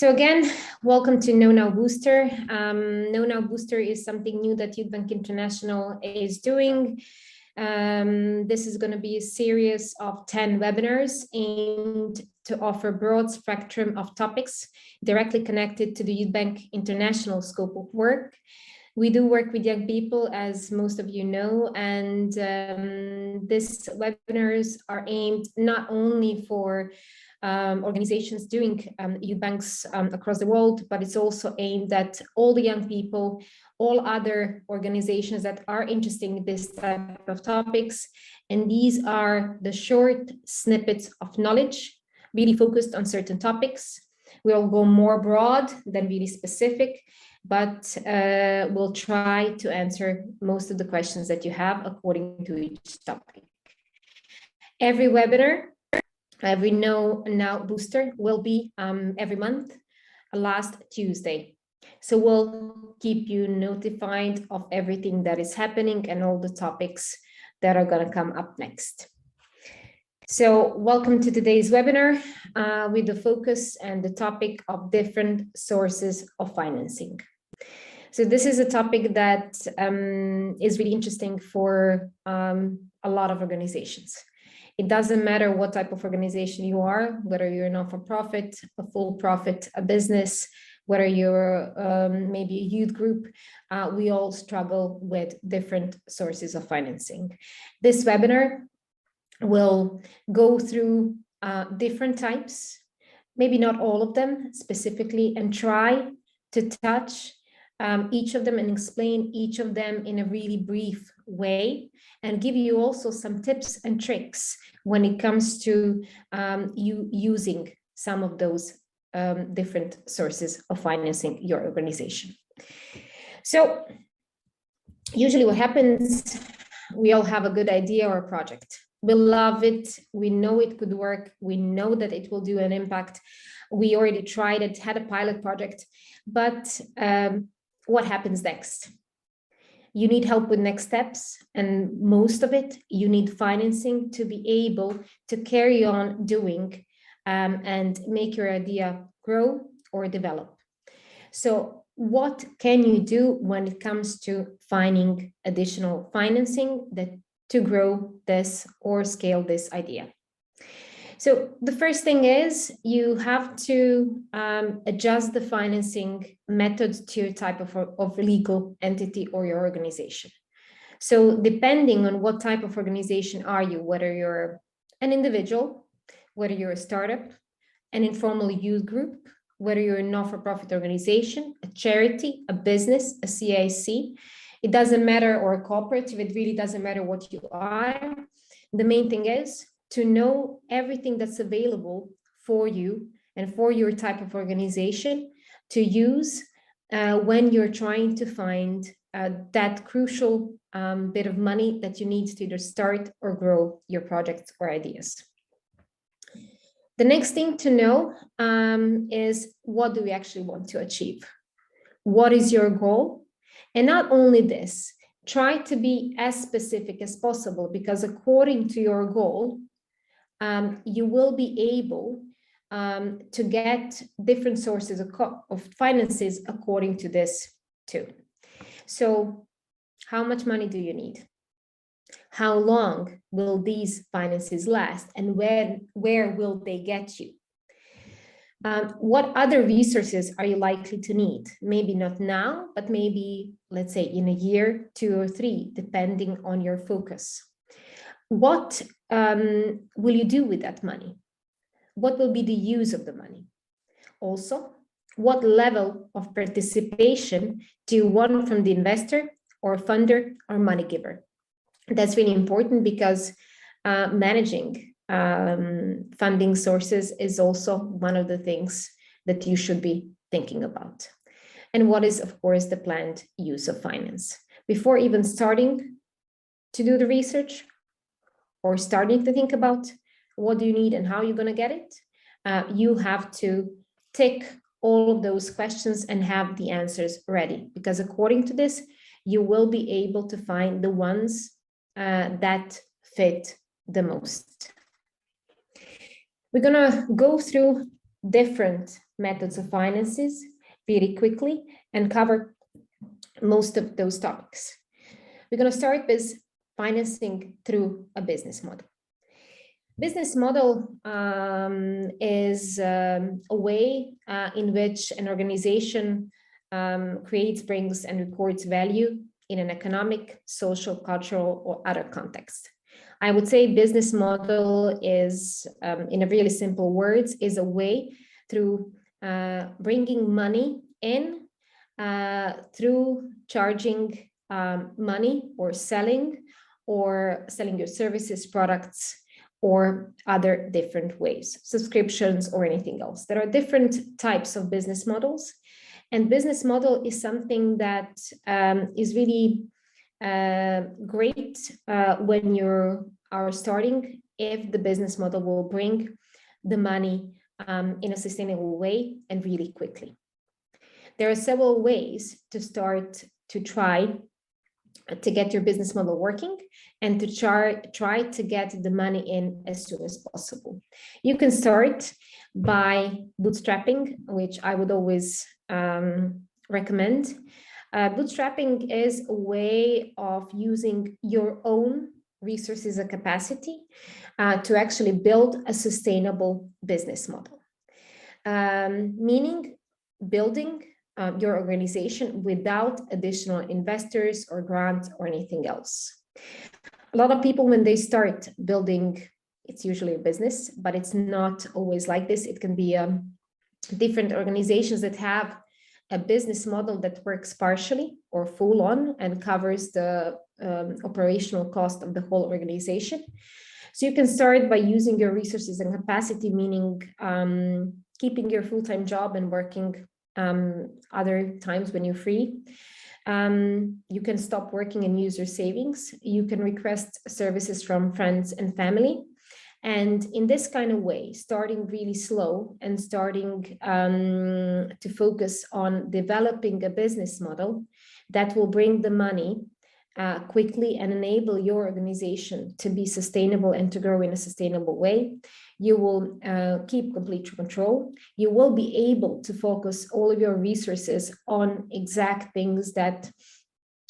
So again, welcome to Know Now Booster. Know Now Booster is something new that Youth Bank International is doing. This is going to be a series of 10 webinars aimed to offer broad spectrum of topics directly connected to the Youth Bank International scope of work. We do work with young people, as most of you know, and these webinars are aimed not only for organizations doing youth banks across the world, but it's also aimed at all the young people, all other organizations that are interested in this type of topics. And these are the short snippets of knowledge, really focused on certain topics. We'll go more broad than really specific, but we'll try to answer most of the questions that you have according to each topic. Every webinar, every Know Now Booster will be every month, last Tuesday. So we'll keep you notified of everything that is happening and all the topics that are going to come up next. So welcome to today's webinar with the focus and the topic of different sources of financing. So this is a topic that is really interesting for a lot of organizations. It doesn't matter what type of organization you are, whether you're a non-for-profit, a full profit, a business, whether you're maybe a youth group, we all struggle with different sources of financing. This webinar will go through different types, maybe not all of them specifically, and try to touch each of them and explain each of them in a really brief way, and give you also some tips and tricks when it comes to you using some of those different sources of financing your organization. So usually what happens, we all have a good idea or a project. We love it. We know it could work. We know that it will do an impact. We already tried it, had a pilot project, but what happens next? You need help with next steps, and most of it, you need financing to be able to carry on doing and make your idea grow or develop. So what can you do when it comes to finding additional financing to grow this or scale this idea? So the first thing is you have to adjust the financing method to your type of legal entity or your organization. So depending on what type of organization are you, whether you're an individual, whether you're a startup, an informal youth group, whether you're a not-for-profit organization, a charity, a business, a CIC, it doesn't matter, or a cooperative, it really doesn't matter what you are. The main thing is to know everything that's available for you and for your type of organization to use when you're trying to find that crucial bit of money that you need to either start or grow your projects or ideas. The next thing to know is, what do we actually want to achieve? What is your goal? And not only this, try to be as specific as possible, because according to your goal, you will be able to get different sources of finances according to this too. So how much money do you need? How long will these finances last, and where will they get you? What other resources are you likely to need? Maybe not now, but maybe, let's say, in a year, 2 or 3, depending on your focus. What will you do with that money? What will be the use of the money? Also, what level of participation do you want from the investor or funder or money giver? That's really important, because managing funding sources is also one of the things that you should be thinking about. And what is, of course, the planned use of finance? Before even starting to do the research or starting to think about what do you need and how you're going to get it, you have to tick all of those questions and have the answers ready, because according to this, you will be able to find the ones that fit the most. We're going to go through different methods of finances really quickly and cover most of those topics. We're going to start with financing through a business model. Business model is a way in which an organization creates, brings, and reports value in an economic, social, cultural, or other context. I would say business model is, in a really simple words, is a way through bringing money in through charging money or selling your services, products, or other different ways, subscriptions or anything else. There are different types of business models, and business model is something that is really great when you are starting, if the business model will bring the money in a sustainable way and really quickly. There are several ways to start to try to get your business model working and to try to get the money in as soon as possible. You can start by bootstrapping, which I would always recommend. Bootstrapping is a way of using your own resources and capacity to actually build a sustainable business model, meaning building your organization without additional investors or grants or anything else. A lot of people, when they start building, it's usually a business, but it's not always like this. It can be different organizations that have a business model that works partially or full on and covers the operational cost of the whole organization. So you can start by using your resources and capacity, meaning keeping your full-time job and working other times when you're free. You can stop working and use your savings. You can request services from friends and family. And in this kind of way, starting really slow and starting to focus on developing a business model that will bring the money quickly and enable your organization to be sustainable and to grow in a sustainable way, you will keep complete control. You will be able to focus all of your resources on exact things that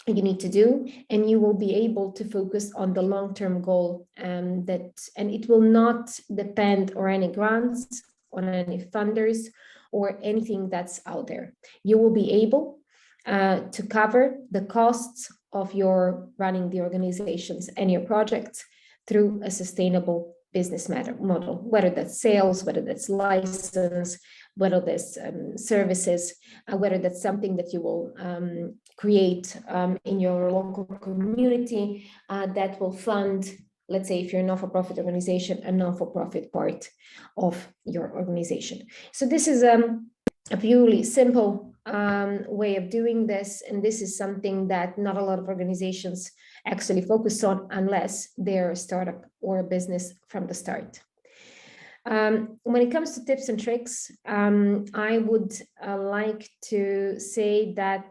you need to do, and you will be able to focus on the long-term goal, and it will not depend on any grants, on any funders, or anything that's out there. You will be able to cover the costs of your running the organizations and your projects through a sustainable business model, whether that's sales, whether that's license, whether that's services, whether that's something that you will create in your local community that will fund, let's say if you're a non-for-profit organization, a non-for-profit part of your organization. So this is a purely simple way of doing this, and this is something that not a lot of organizations actually focus on unless they're a startup or a business from the start. When it comes to tips and tricks, I would like to say that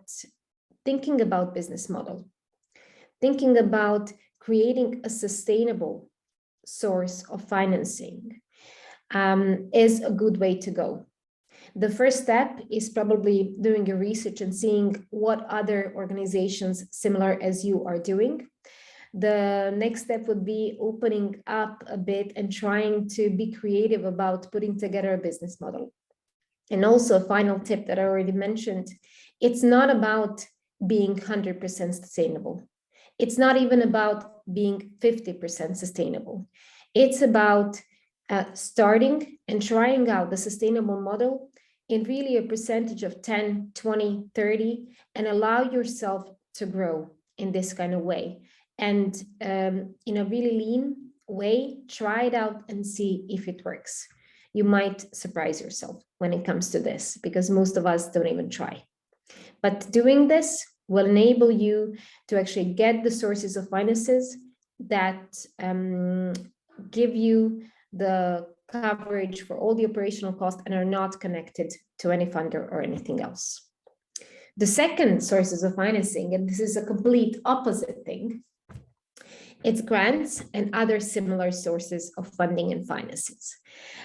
thinking about business model, thinking about creating a sustainable source of financing is a good way to go. The first step is probably doing your research and seeing what other organizations similar as you are doing. The next step would be opening up a bit and trying to be creative about putting together a business model. And also a final tip that I already mentioned, it's not about being 100% sustainable. It's not even about being 50% sustainable. It's about starting and trying out the sustainable model in really a percentage of 10, 20, 30, and allow yourself to grow in this kind of way. And in a really lean way, try it out and see if it works. You might surprise yourself when it comes to this, because most of us don't even try. But doing this will enable you to actually get the sources of finances that give you the coverage for all the operational costs and are not connected to any funder or anything else. The second sources of financing, and this is a complete opposite thing, It's grants and other similar sources of funding and finances.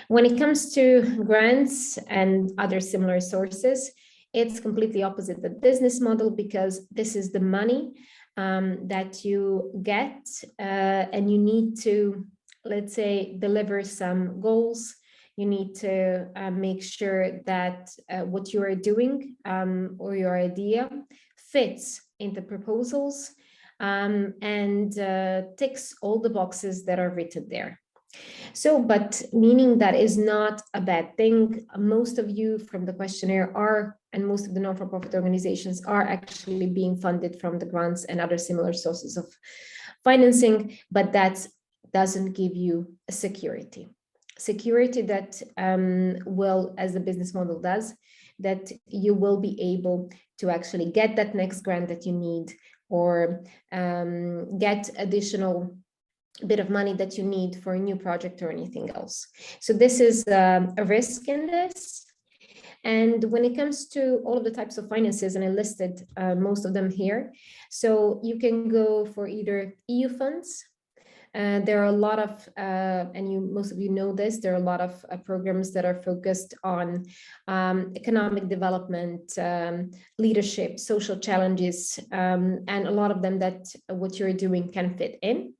When it comes to grants and other similar sources, it's completely opposite the business model, because this is the money that you get and you need to, let's say, deliver some goals. You need to make sure that what you are doing or your idea fits into proposals and ticks all the boxes that are written there. So, but meaning that is not a bad thing. Most of you from the questionnaire are, and most of the non-for-profit organizations are actually being funded from the grants and other similar sources of financing, but that doesn't give you a security. Security that will, as the business model does, that you will be able to actually get that next grant that you need, or get additional bit of money that you need for a new project or anything else. So this is a risk in this. And when it comes to all of the types of finances, and I listed most of them here, so you can go for either EU funds. There are a lot of, and most of you know this, there are a lot of programs that are focused on economic development, leadership, social challenges, and a lot of them that what you're doing can fit in.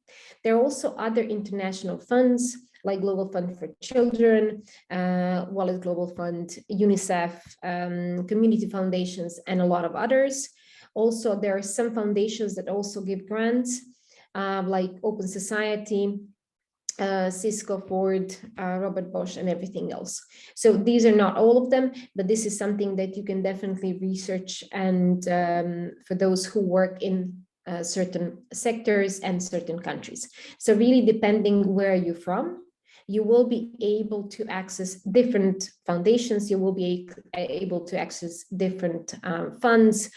There are also other international funds like Global Fund for Children, Wallet Global Fund, UNICEF, community foundations, and a lot of others. Also, there are some foundations that also give grants, like Open Society, Cisco, Ford, Robert Bosch, and everything else. So these are not all of them, but this is something that you can definitely research, and for those who work in certain sectors and certain countries. So really, depending where you're from, you will be able to access different foundations, you will be able to access different funds,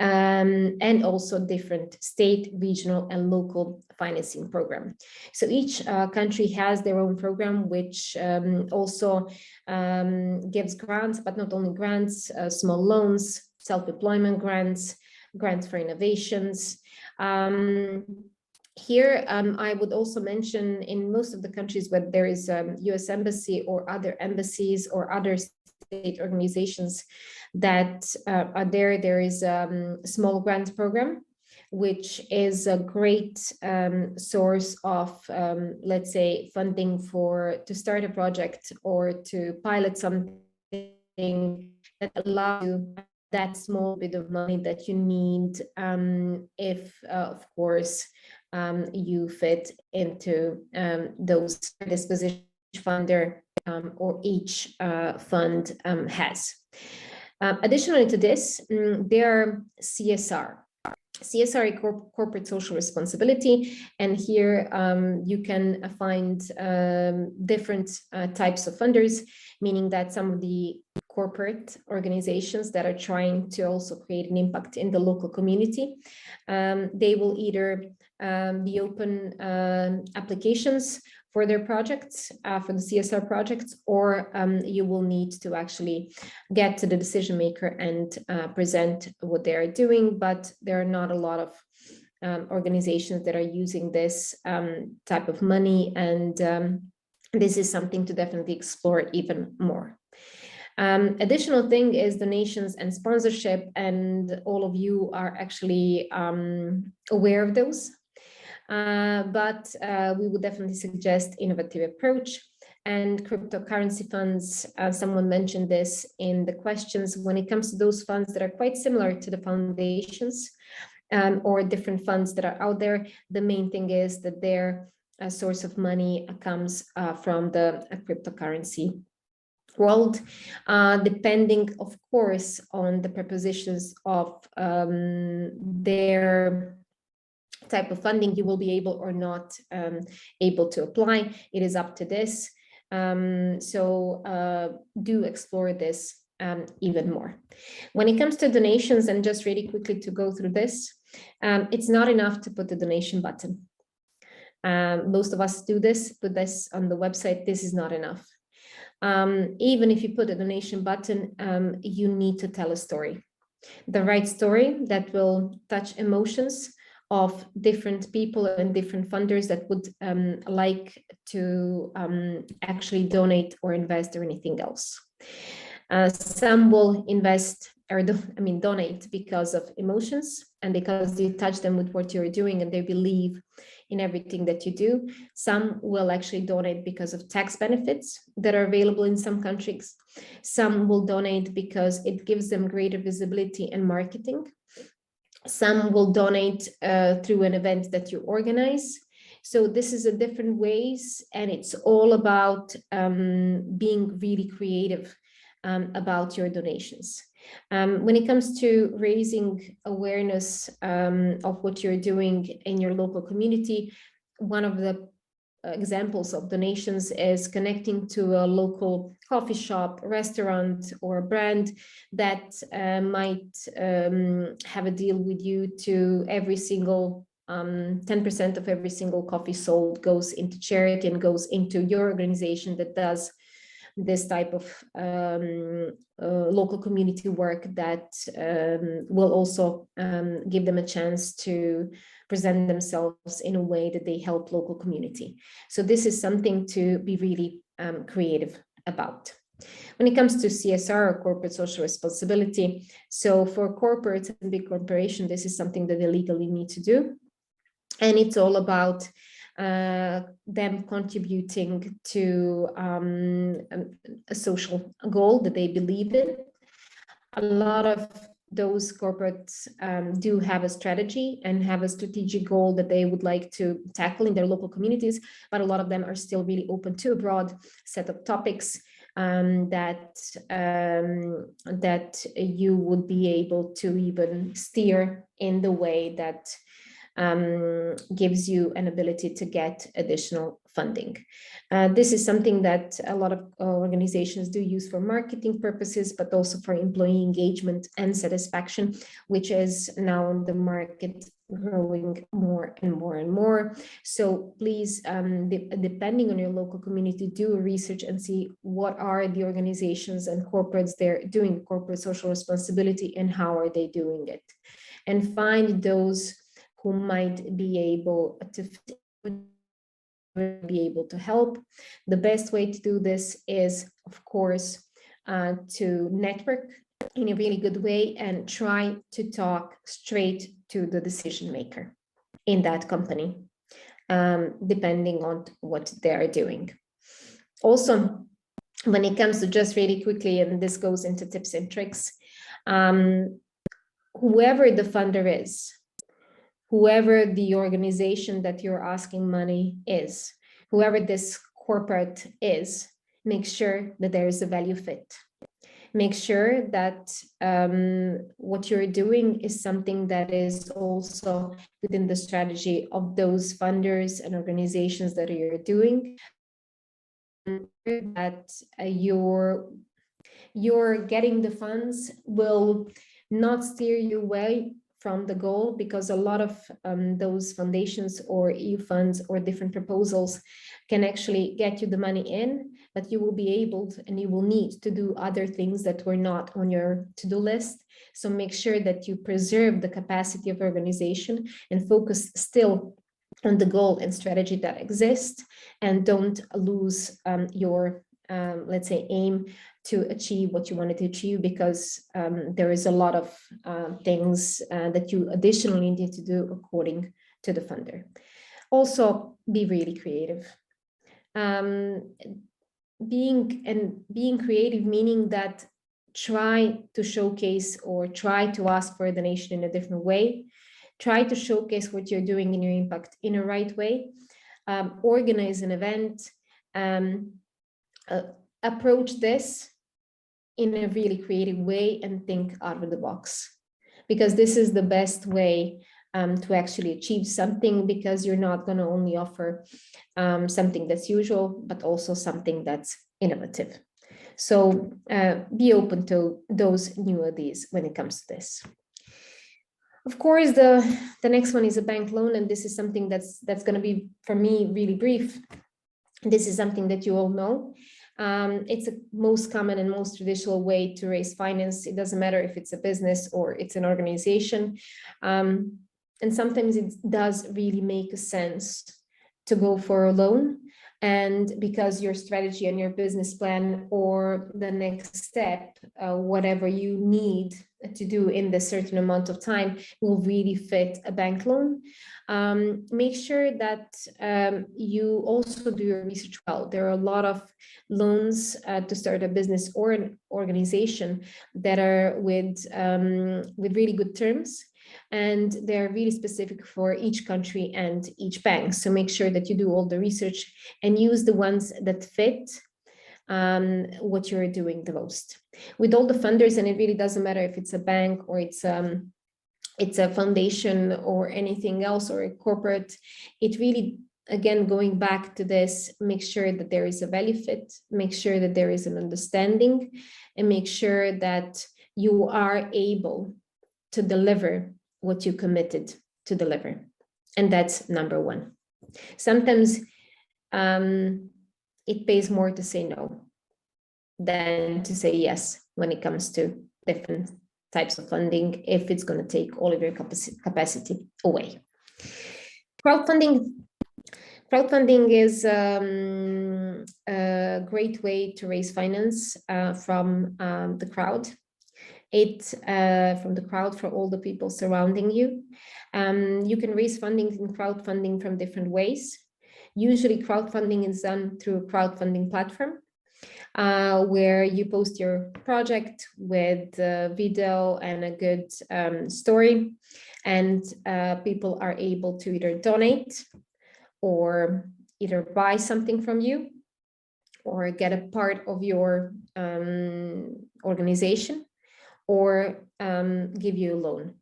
and also different state, regional, and local financing program. So each country has their own program, which also gives grants, but not only grants, small loans, self-employment grants, grants for innovations. Here, I would also mention, in most of the countries where there is a US embassy or other embassies or other state organizations that are there, there is a small grant program, which is a great source of, let's say, funding to start a project or to pilot something that allows you that small bit of money that you need if, of course, you fit into those disposition funder or each fund has. Additionally to this, there are CSR, corporate social responsibility, and here you can find different types of funders, meaning that some of the corporate organizations that are trying to also create an impact in the local community, they will either be open applications for their projects, for the CSR projects, or you will need to actually get to the decision maker and present what they are doing. But there are not a lot of organizations that are using this type of money, and this is something to definitely explore even more. Additional thing is donations and sponsorship, and all of you are actually aware of those. But we would definitely suggest innovative approach and cryptocurrency funds. Someone mentioned this in the questions. When it comes to those funds that are quite similar to the foundations or different funds that are out there, the main thing is that their source of money comes from the cryptocurrency world, depending, of course, on the propositions of their type of funding, you will be able or not able to apply. It is up to this. So do explore this even more. When it comes to donations, and just really quickly to go through this, it's not enough to put the donation button. Most of us do this, put this on the website. This is not enough. Even if you put a donation button, you need to tell a story, the right story that will touch emotions of different people and different funders that would like to actually donate or invest or anything else. Some will invest or donate because of emotions and because you touch them with what you're doing and they believe in everything that you do. Some will actually donate because of tax benefits that are available in some countries. Some will donate because it gives them greater visibility and marketing. Some will donate through an event that you organize. So this is a different ways, and it's all about being really creative about your donations. When it comes to raising awareness of what you're doing in your local community, one of the examples of donations is connecting to a local coffee shop, restaurant, or brand that might have a deal with you to every single 10% of every single coffee sold goes into charity and goes into your organization that does this type of local community work that will also give them a chance to present themselves in a way that they help local community. So this is something to be really creative about. When it comes to CSR, or corporate social responsibility, so for corporates and big corporations, this is something that they legally need to do. And it's all about them contributing to a social goal that they believe in. A lot of those corporates do have a strategy and have a strategic goal that they would like to tackle in their local communities, but a lot of them are still really open to a broad set of topics that you would be able to even steer in the way that gives you an ability to get additional funding. This is something that a lot of organizations do use for marketing purposes, but also for employee engagement and satisfaction, which is now on the market growing more and more and more. So please, depending on your local community, do research and see what are the organizations and corporates they're doing corporate social responsibility and how are they doing it, and find those who might be able to help. The best way to do this is, of course, to network in a really good way and try to talk straight to the decision maker in that company, depending on what they are doing. Also, when it comes to, just really quickly, and this goes into tips and tricks, whoever the funder is, whoever the organization that you're asking money is, whoever this corporate is, make sure that there is a value fit. Make sure that what you're doing is something that is also within the strategy of those funders and organizations that you're doing, that you're getting the funds will not steer you away from the goal, because a lot of those foundations or EU funds or different proposals can actually get you the money in, but you will be able to, and you will need to do other things that were not on your to-do list. So make sure that you preserve the capacity of organization and focus still on the goal and strategy that exists, and don't lose your let's say aim to achieve what you wanted to achieve, because there is a lot of things that you additionally need to do according to the funder. Also, be really creative. Being creative, meaning that try to showcase or try to ask for a donation in a different way. Try to showcase what you're doing in your impact in a right way. Organize an event. Approach this in a really creative way and think out of the box, because this is the best way to actually achieve something, because you're not going to only offer something that's usual, but also something that's innovative. So be open to those new ideas when it comes to this. Of course, the next one is a bank loan, and this is something that's going to be, for me, really brief. This is something that you all know. It's the most common and most traditional way to raise finance. It doesn't matter if it's a business or it's an organization. And sometimes it does really make sense to go for a loan. And because your strategy and your business plan or the next step, whatever you need to do in this certain amount of time will really fit a bank loan. Make sure that you also do your research well. There are a lot of loans to start a business or an organization that are with really good terms, and they're really specific for each country and each bank. So make sure that you do all the research and use the ones that fit what you're doing the most. With all the funders, and it really doesn't matter if it's a bank or it's a foundation or anything else or a corporate, it really, again, going back to this, make sure that there is a value fit, make sure that there is an understanding, and make sure that you are able to deliver what you committed to deliver. And that's number one. Sometimes it pays more to say no than to say yes when it comes to different types of funding, if it's going to take all of your capacity away. Crowdfunding is a great way to raise finance from the crowd. From the crowd, for all the people surrounding you. You can raise funding in crowdfunding from different ways. Usually crowdfunding is done through a crowdfunding platform where you post your project with a video and a good story, and people are able to either donate or either buy something from you or get a part of your organization, or give you a loan.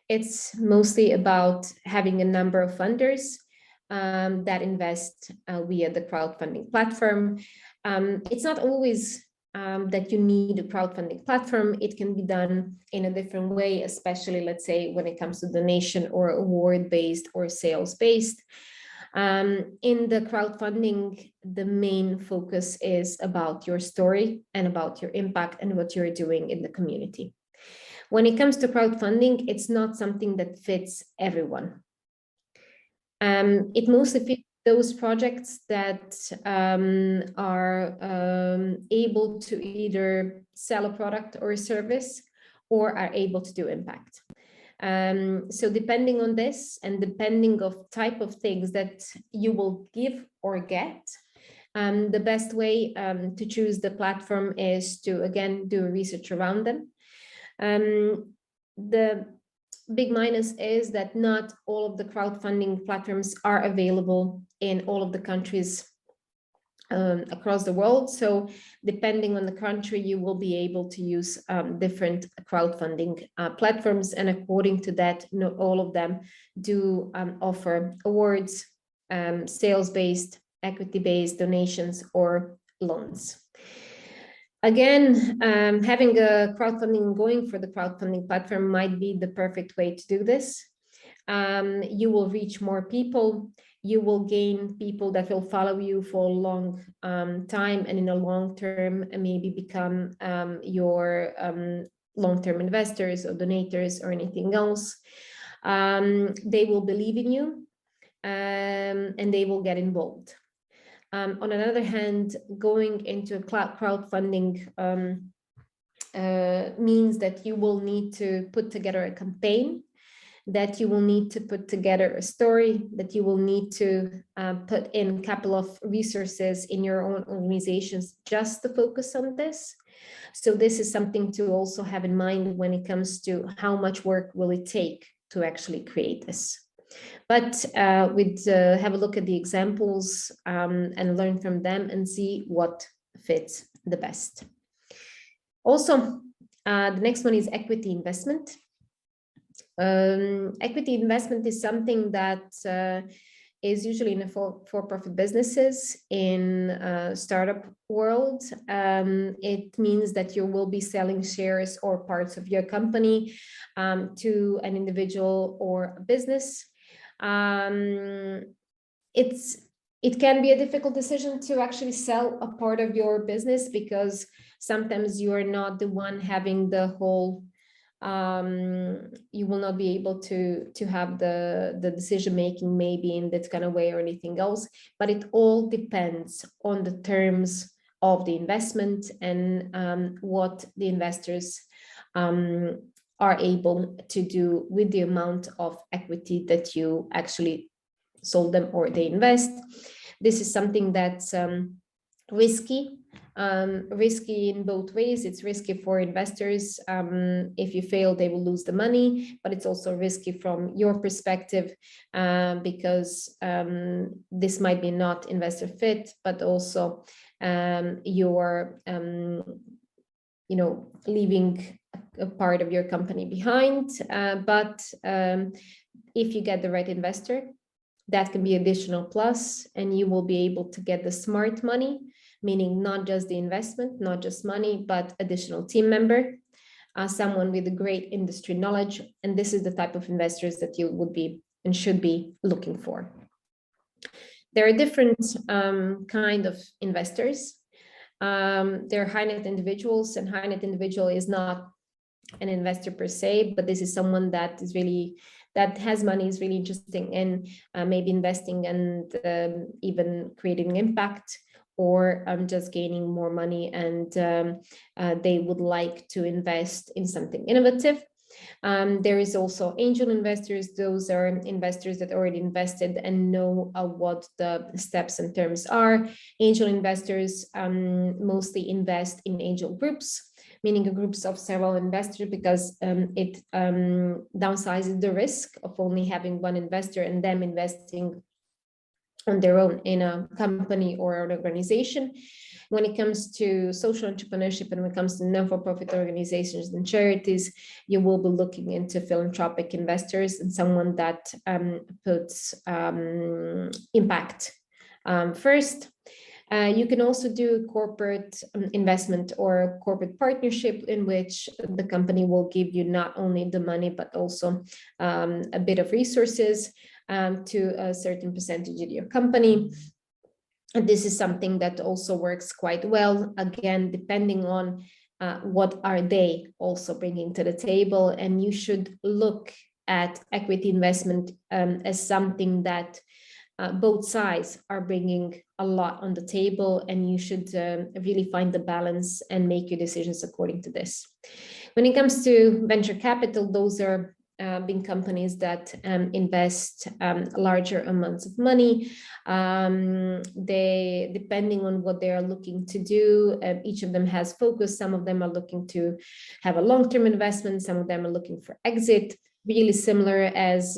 It's mostly about having a number of funders that invest via the crowdfunding platform. It's not always that you need a crowdfunding platform. It can be done in a different way, especially, let's say, when it comes to donation or award-based or sales-based. In the crowdfunding, the main focus is about your story and about your impact and what you're doing in the community. When it comes to crowdfunding, it's not something that fits everyone. It mostly fits those projects that are able to either sell a product or a service or are able to do impact. So depending on this and depending of type of things that you will give or get, the best way to choose the platform is to, again, do research around them. The big minus is that not all of the crowdfunding platforms are available in all of the countries across the world. So depending on the country, you will be able to use different crowdfunding platforms. And according to that, not all of them do offer awards, sales-based, equity-based donations, or loans. Again, having a crowdfunding, going for the crowdfunding platform might be the perfect way to do this. You will reach more people. You will gain people that will follow you for a long time, and in a long term, maybe become your long-term investors or donators or anything else. They will believe in you, and they will get involved. On another hand, going into crowdfunding means that you will need to put together a campaign, that you will need to put together a story, that you will need to put in a couple of resources in your own organizations just to focus on this. So this is something to also have in mind when it comes to how much work will it take to actually create this. But we'd have a look at the examples and learn from them and see what fits the best. Also, the next one is equity investment. Equity investment is something that is usually in a for-profit businesses in startup world. It means that you will be selling shares or parts of your company to an individual or a business. It can be a difficult decision to actually sell a part of your business, because sometimes you are not the one having the whole You will not be able to have the decision making maybe in that kind of way or anything else, but it all depends on the terms of the investment and what the investors are able to do with the amount of equity that you actually sold them or they invest. This is something that's risky in both ways. It's risky for investors. If you fail, they will lose the money, but it's also risky from your perspective because this might be not investor fit, but also you're leaving a part of your company behind. But if you get the right investor, that can be additional plus, and you will be able to get the smart money, meaning not just the investment, not just money, but additional team member, someone with a great industry knowledge. And this is the type of investors that you would be and should be looking for. There are different kind of investors. There are high net individuals, and high net individual is not an investor per se, but this is someone that is really, that has money, is really interesting in maybe investing and even creating impact, or just gaining more money, and they would like to invest in something innovative. There is also angel investors. Those are investors that already invested and know what the steps and terms are. Angel investors mostly invest in angel groups, meaning groups of several investors, because it downsizes the risk of only having one investor and them investing on their own in a company or an organization. When it comes to social entrepreneurship and when it comes to non-for-profit organizations and charities, you will be looking into philanthropic investors and someone that puts impact first. You can also do corporate investment or corporate partnership, in which the company will give you not only the money, but also a bit of resources to a certain percentage of your company. And this is something that also works quite well, again, depending on what are they also bringing to the table. And you should look at equity investment as something that both sides are bringing a lot on the table, and you should really find the balance and make your decisions according to this. When it comes to venture capital, those are big companies that invest larger amounts of money. They, depending on what they are looking to do, each of them has focus. Some of them are looking to have a long-term investment. Some of them are looking for exit, really similar as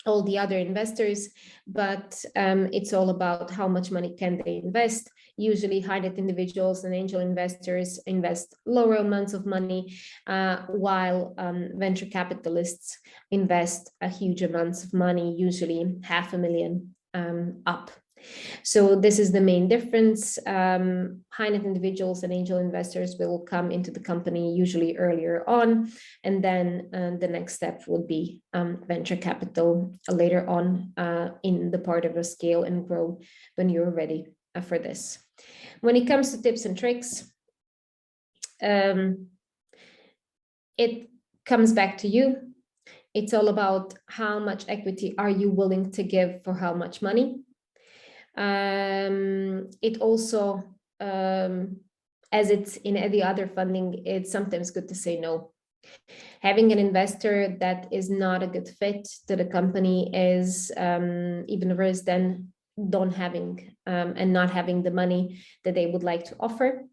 all the other investors, but it's all about how much money can they invest. Usually high net individuals and angel investors invest lower amounts of money, while venture capitalists invest a huge amounts of money, usually $500,000 up. So this is the main difference. High net individuals and angel investors will come into the company usually earlier on, and then the next step would be venture capital later on in the part of a scale and grow when you're ready for this. When it comes to tips and tricks, it comes back to you. It's all about how much equity are you willing to give for how much money. It also, as it's in any other funding, it's sometimes good to say no. Having an investor that is not a good fit to the company is even worse than don't having and not having the money that they would like to offer.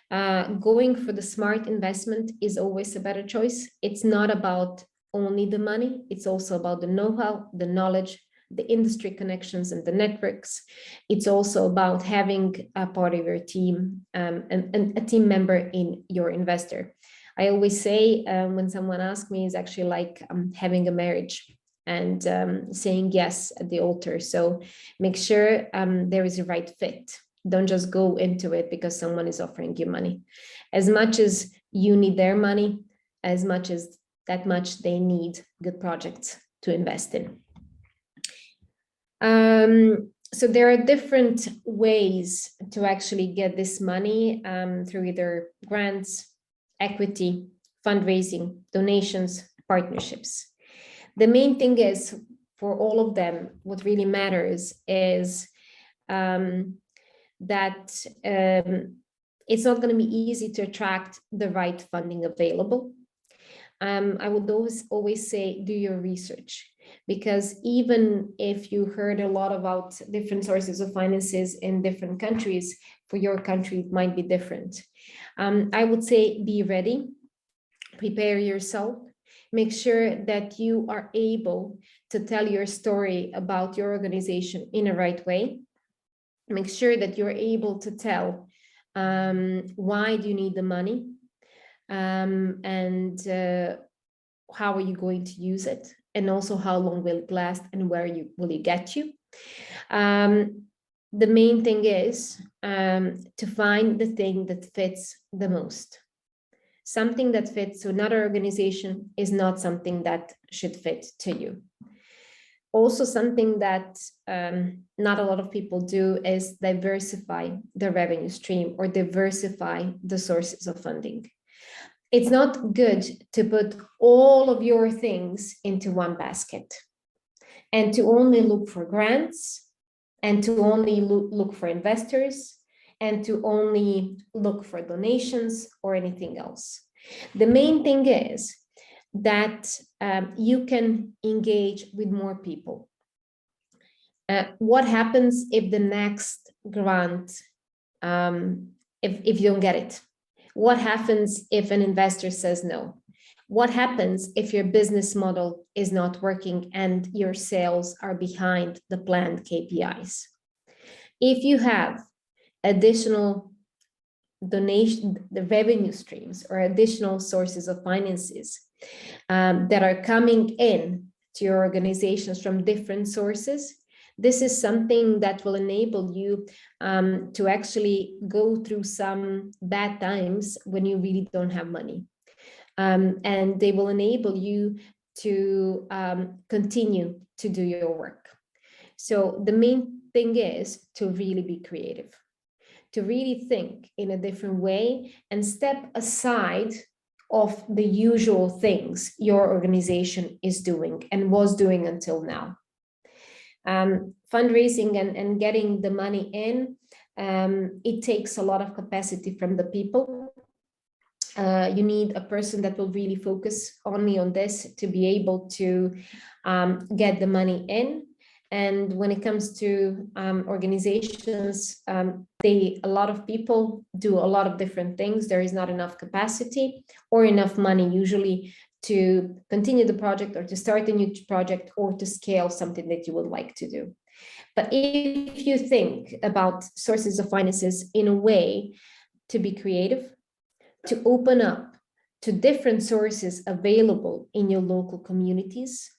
Going for the smart investment is always a better choice. It's not about only the money, it's also about the know-how, the knowledge, the industry connections and the networks. It's also about having a part of your team and a team member in your investor. I always say when someone asks me, it's actually like having a marriage and saying yes at the altar. So make sure there is a right fit. Don't just go into it because someone is offering you money. As much as you need their money, as much as that much they need good projects to invest in. So there are different ways to actually get this money through either grants, equity, fundraising, donations, partnerships. The main thing is, for all of them, what really matters is that it's not going to be easy to attract the right funding available. I would always say, do your research, because even if you heard a lot about different sources of finances in different countries, for your country, it might be different. I would say be ready, prepare yourself, make sure that you are able to tell your story about your organization in a right way. Make sure that you're able to tell why do you need the money, and how are you going to use it, and also how long will it last, and where will it get you. The main thing is to find the thing that fits the most. Something that fits to another organization is not something that should fit to you. Also, something that not a lot of people do is diversify the revenue stream or diversify the sources of funding. It's not good to put all of your things into one basket and to only look for grants and to only look for investors and to only look for donations or anything else. The main thing is that you can engage with more people. What happens if the next grant, if you don't get it? What happens if an investor says no? What happens if your business model is not working and your sales are behind the planned KPIs? If you have additional the revenue streams or additional sources of finances that are coming in to your organizations from different sources, this is something that will enable you to actually go through some bad times when you really don't have money. And they will enable you to continue to do your work. So the main thing is to really be creative, to really think in a different way and step aside of the usual things your organization is doing and was doing until now. Fundraising and getting the money in, it takes a lot of capacity from the people. You need a person that will really focus only on this to be able to get the money in. And when it comes to organizations, a lot of people do a lot of different things. There is not enough capacity or enough money usually to continue the project or to start a new project or to scale something that you would like to do. But if you think about sources of finances in a way to be creative, to open up to different sources available in your local communities,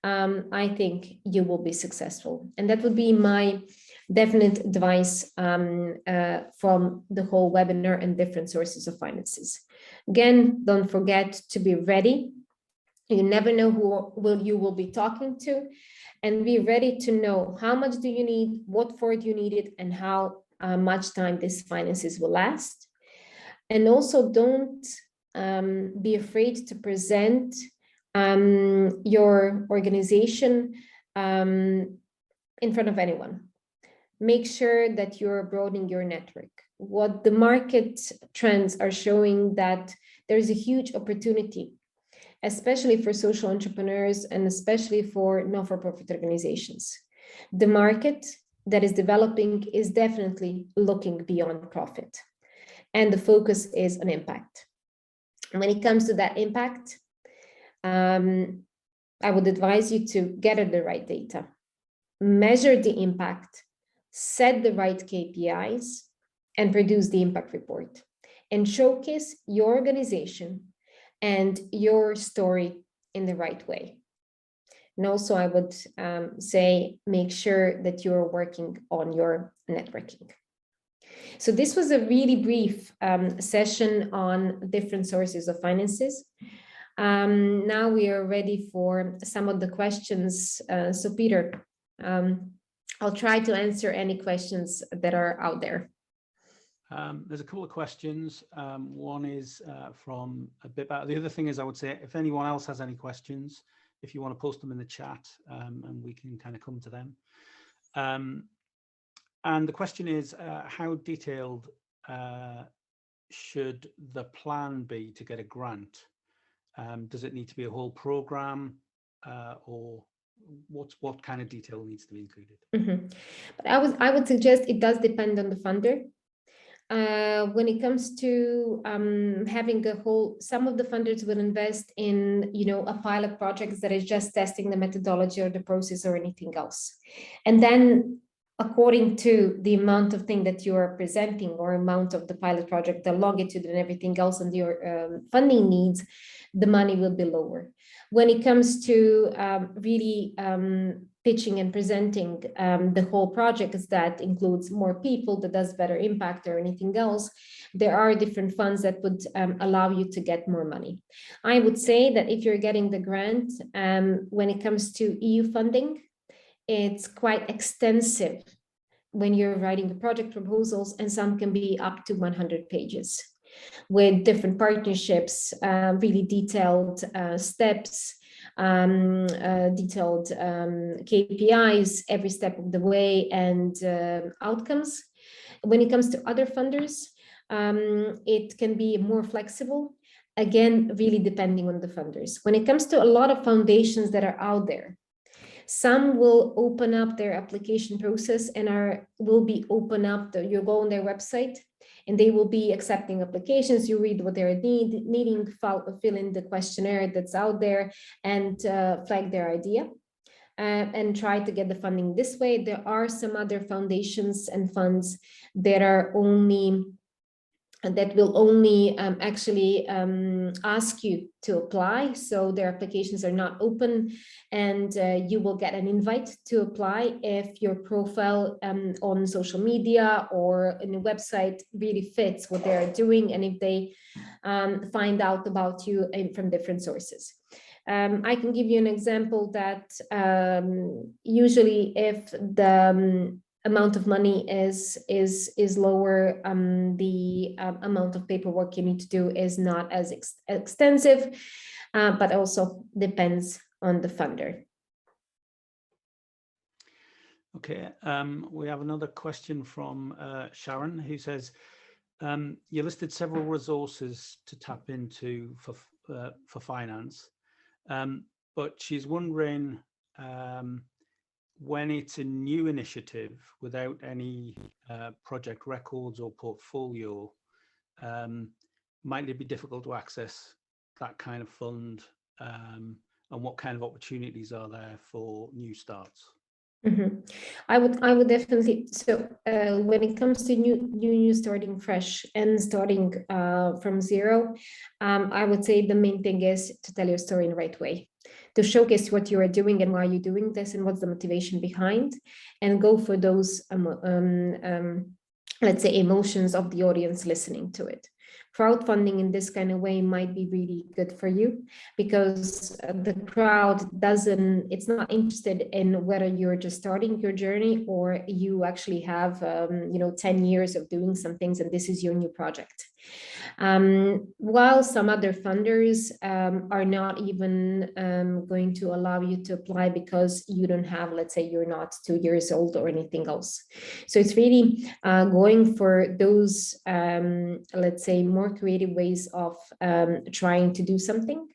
I think you will be successful. And that would be my definite advice from the whole webinar and different sources of finances. Again, don't forget to be ready. You never know who you will be talking to, and be ready to know how much do you need, what for do you need it, and how much time these finances will last. And also don't be afraid to present your organization in front of anyone. Make sure that you're broadening your network. What the market trends are showing that there is a huge opportunity, especially for social entrepreneurs and especially for not-for-profit organizations. The market that is developing is definitely looking beyond profit, and the focus is on impact. When it comes to that impact, I would advise you to gather the right data, measure the impact, set the right KPIs, and produce the impact report, and showcase your organization and your story in the right way. And also, I would say, make sure that you're working on your networking. So this was a really brief session on different sources of finances. Now we are ready for some of the questions. So Peter, I'll try to answer any questions that are out there. There's a couple of questions. One is from a bit back. The other thing is, I would say, if anyone else has any questions, if you want to post them in the chat, and we can kind of come to them. And the question is, how detailed should the plan be to get a grant? Does it need to be a whole program, or what kind of detail needs to be included? But I would suggest it does depend on the funder. When it comes to having a whole, some of the funders will invest in, a pilot project that is just testing the methodology or the process or anything else. And then according to the amount of thing that you are presenting or amount of the pilot project, the longitude and everything else and your funding needs, the money will be lower. When it comes to really pitching and presenting the whole project, that includes more people, that does better impact or anything else, there are different funds that would allow you to get more money. I would say that if you're getting the grant, when it comes to EU funding, it's quite extensive when you're writing the project proposals, and some can be up to 100 pages with different partnerships, really detailed steps, detailed KPIs every step of the way, and outcomes. When it comes to other funders, it can be more flexible, again, really depending on the funders. When it comes to a lot of foundations that are out there, some will open up their application process and will be open up. You go on their website and they will be accepting applications. You read what they're needing, fill in the questionnaire that's out there, and flag their idea and try to get the funding this way. There are some other foundations and funds that are that will only actually ask you to apply. So their applications are not open, and you will get an invite to apply if your profile on social media or in a website really fits what they're doing, and if they find out about you from different sources. I can give you an example that usually if the amount of money is lower, the amount of paperwork you need to do is not as extensive, but also depends on the funder. Okay, we have another question from Sharon, who says, you listed several resources to tap into for finance, but she's wondering, when it's a new initiative without any project records or portfolio, might it be difficult to access that kind of fund, and what kind of opportunities are there for new starts? I would definitely. So when it comes to new starting fresh and starting from zero, I would say the main thing is to tell your story in the right way, to showcase what you are doing and why you're doing this and what's the motivation behind, and go for those let's say emotions of the audience listening to it. Crowdfunding in this kind of way might be really good for you, because the crowd it's not interested in whether you're just starting your journey or you actually have 10 years of doing some things and this is your new project. While some other funders are not even going to allow you to apply because you don't have, let's say you're not 2 years old or anything else. So it's really going for those, let's say, more creative ways of trying to do something.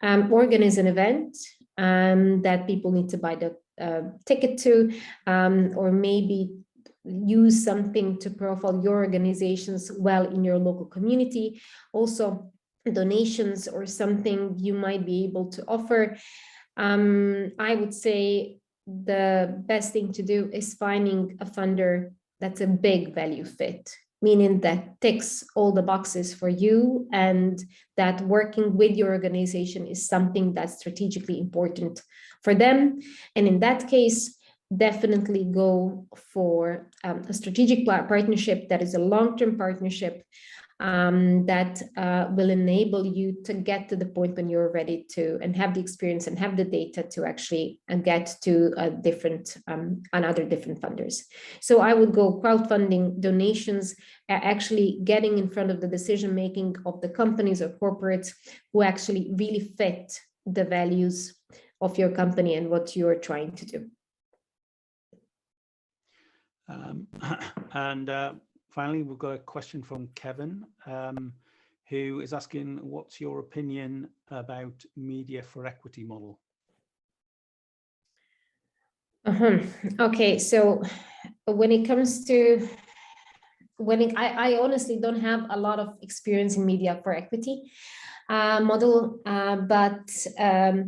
Organize an event that people need to buy the ticket to, or maybe use something to profile your organizations well in your local community. Also, donations or something you might be able to offer. I would say the best thing to do is finding a funder that's a big value fit, meaning that ticks all the boxes for you and that working with your organization is something that's strategically important for them. And in that case, definitely go for a strategic partnership that is a long-term partnership, that will enable you to get to the point when you're ready to and have the experience and have the data to actually get to another different funders. So I would go crowdfunding, donations, actually getting in front of the decision making of the companies or corporates who actually really fit the values of your company and what you're trying to do. Finally, we've got a question from Kevin, who is asking, what's your opinion about media for equity model? Okay, so when it comes to, I honestly don't have a lot of experience in media for equity model, but there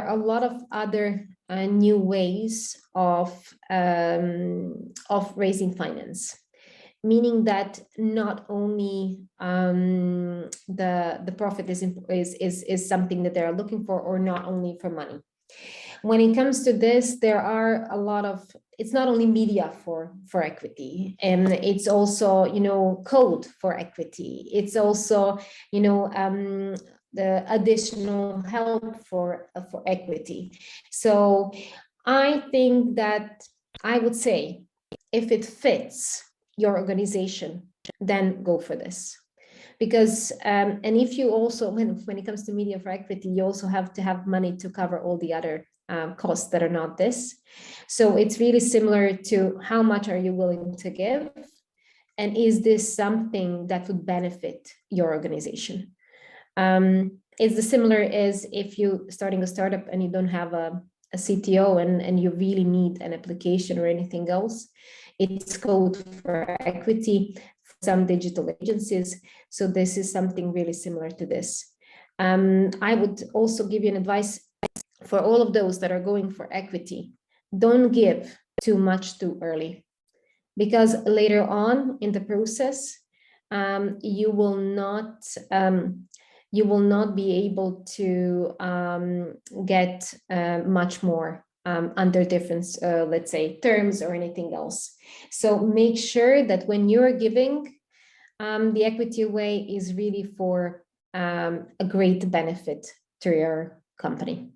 are a lot of other new ways of raising finance, meaning that not only the profit is something that they are looking for, or not only for money. When it comes to this, there are a lot of, it's not only media for equity, and it's also, you know, code for equity. It's also, you know, the additional help for equity. So I think that I would say, if it fits your organization, then go for this. Because and if you also, when it comes to media for equity, you also have to have money to cover all the other costs that are not this. So it's really similar to how much are you willing to give, and is this something that would benefit your organization? It's the similar as if you starting a startup and you don't have a CTO and you really need an application or anything else. It's code for equity for some digital agencies. So this is something really similar to this. I would also give you an advice for all of those that are going for equity. Don't give too much too early, because later on in the process, you will not be able to get much more under different, let's say, terms or anything else. So make sure that when you're giving, the equity away is really for a great benefit to your company.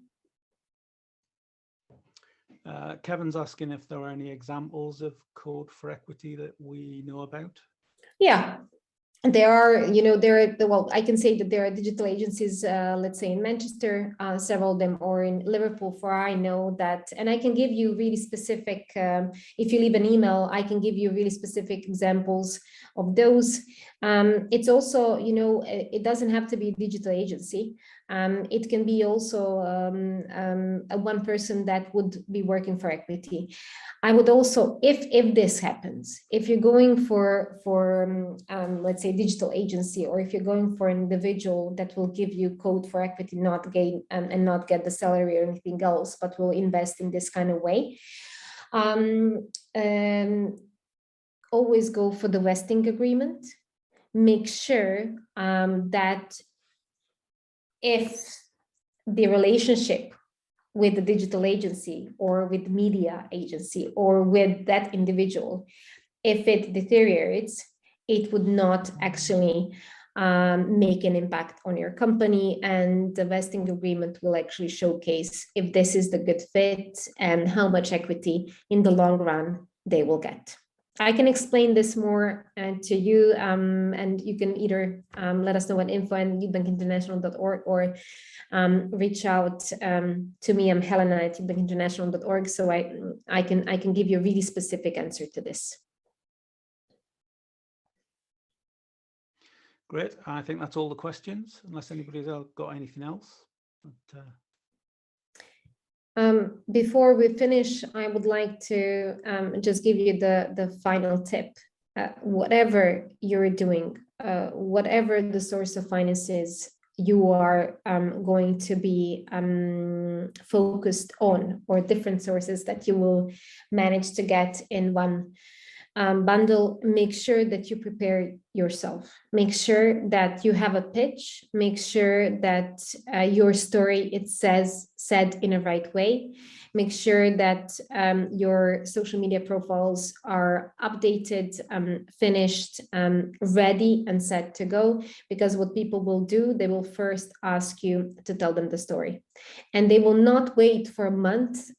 Kevin's asking if there are any examples of code for equity that we know about. Yeah. There are, you know, well, I can say that there are digital agencies, let's say in Manchester, several of them, or in Liverpool, for I know that, and I can give you really specific, if you leave an email, I can give you really specific examples of those. It's also, you know, it doesn't have to be a digital agency. It can be also a one person that would be working for equity. I would also, if this happens, if you're going for let's say digital agency, or if you're going for an individual that will give you code for equity, not gain and not get the salary or anything else, but will invest in this kind of way, always go for the vesting agreement. Make sure that if the relationship with the digital agency or with media agency or with that individual, if it deteriorates, it would not actually make an impact on your company, and the vesting agreement will actually showcase if this is the good fit and how much equity in the long run they will get. I can explain this more to you, and you can either let us know at info@youthbankinternational.org or reach out to me. I'm Helena@youthbankinternational.org, so I can give you a really specific answer to this. Great. I think that's all the questions, unless anybody's got anything else. But, before we finish, I would like to just give you the final tip. Whatever you're doing, whatever the source of finance is, you are going to be focused on, or different sources that you will manage to get in one bundle. Make sure that you prepare yourself. Make sure that you have a pitch. Make sure that your story said in a right way. Make sure that your social media profiles are updated, finished, ready and set to go. Because what people will do, they will first ask you to tell them the story. And they will not wait for a month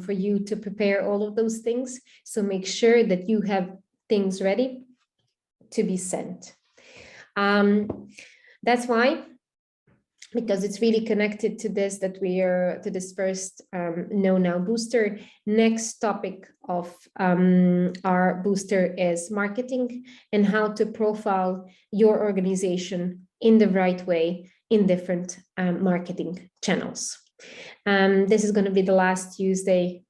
for you to prepare all of those things. So make sure that you have things ready to be sent. That's why, because it's really connected to this, that we are to this first Know Now booster. Next topic of our booster is marketing and how to profile your organization in the right way in different marketing channels. This is going to be the last Tuesday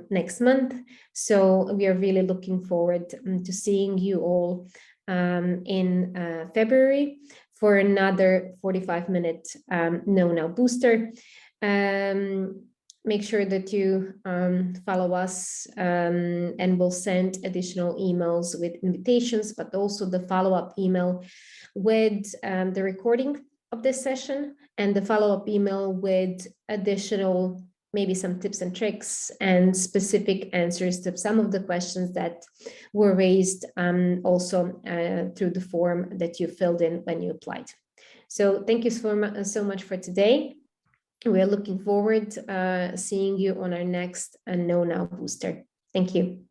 next month. So we are really looking forward to seeing you all in February for another 45-minute Know Now booster. Make sure that you follow us and we'll send additional emails with invitations, but also the follow-up email with the recording of this session and the follow-up email with additional, maybe some tips and tricks and specific answers to some of the questions that were raised also through the form that you filled in when you applied. So thank you so much for today. We are looking forward to seeing you on our next Know Now booster. Thank you.